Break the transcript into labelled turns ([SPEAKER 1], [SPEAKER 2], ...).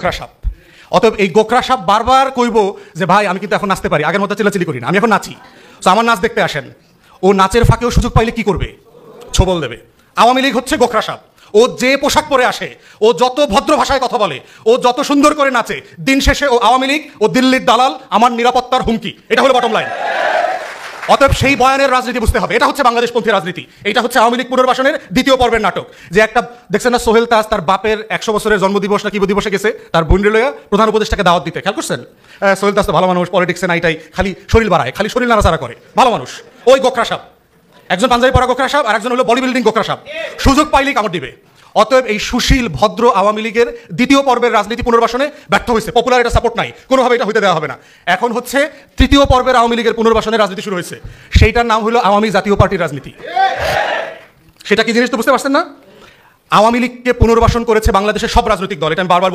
[SPEAKER 1] গোখরা সাপ। অতএব এই গোখরা সাপ বারবার কইব যে ভাই আমি কিন্তু এখন নাচতে পারি, আগের মতো চিল্লাচিল্লি করি না, আমি এখন নাচি, তো আমার নাচ দেখতে আসেন। ও নাচের ফাঁকেও সুযোগ পাইলে কি করবে? ছোবল দেবে। আওয়ামী লীগ হচ্ছে গোখরা সাপ। ও যে পোশাক পরে আসে, ও যত ভদ্র ভাষায় কথা বলে, ও যত সুন্দর করে নাচে, দিন শেষে ও আওয়ামী লীগ, ও দিল্লির দালাল, আমার নিরাপত্তার হুমকি। এটা হলো বটম লাইন। অতএব সেই বয়ানের রাজনীতি বুঝতে হবে। এটা হচ্ছে বাংলাদেশপন্থী রাজনীতি। এটা হচ্ছে আওয়ামী লীগ পুনর্বাসনের দ্বিতীয় পর্বের নাটক। যে একটা দেখছেন না, সোহেল তাজ তার বাপের 100 বছরের জন্মদিবস না কি দিবসে গেছে তার বোন লইয়া প্রধান উপদেষ্টাকে দাওয়াত দিতে, খেয়াল করছেন? সোহেল তাজ তো ভালো মানুষ, পলিটিক্সে নাইটাই খালি শরীর বাড়ায়, খালি শরীর নাড়াচাড়া করে, ভালো মানুষ। ওই গোখরা সাপ, একজন পাঞ্জাবি পরা গোখরা সাপ আর একজন হলো বডি বিল্ডিং গোখরা সাপ, সুযোগ পাইলেই কামড় দিবে। অতএব এই সুশীল ভদ্র আওয়ামী লীগের দ্বিতীয় পর্বের রাজনীতি পুনর্বাসনে ব্যর্থ হয়েছে। পপুলার এটা সাপোর্ট নাই, কোনোভাবে এটা হইতে দেওয়া হবে না। এখন হচ্ছে তৃতীয় পর্বের আওয়ামী লীগের পুনর্বাসনের রাজনীতি শুরু হয়েছে। সেইটার নাম হলো আওয়ামী জাতীয় পার্টির রাজনীতি। সেটা কি জিনিস তো বুঝতে পারছেন না? আওয়ামী লীগকে পুনর্বাসন করেছে বাংলাদেশের সব রাজনৈতিক দল, এটা আমি বারবার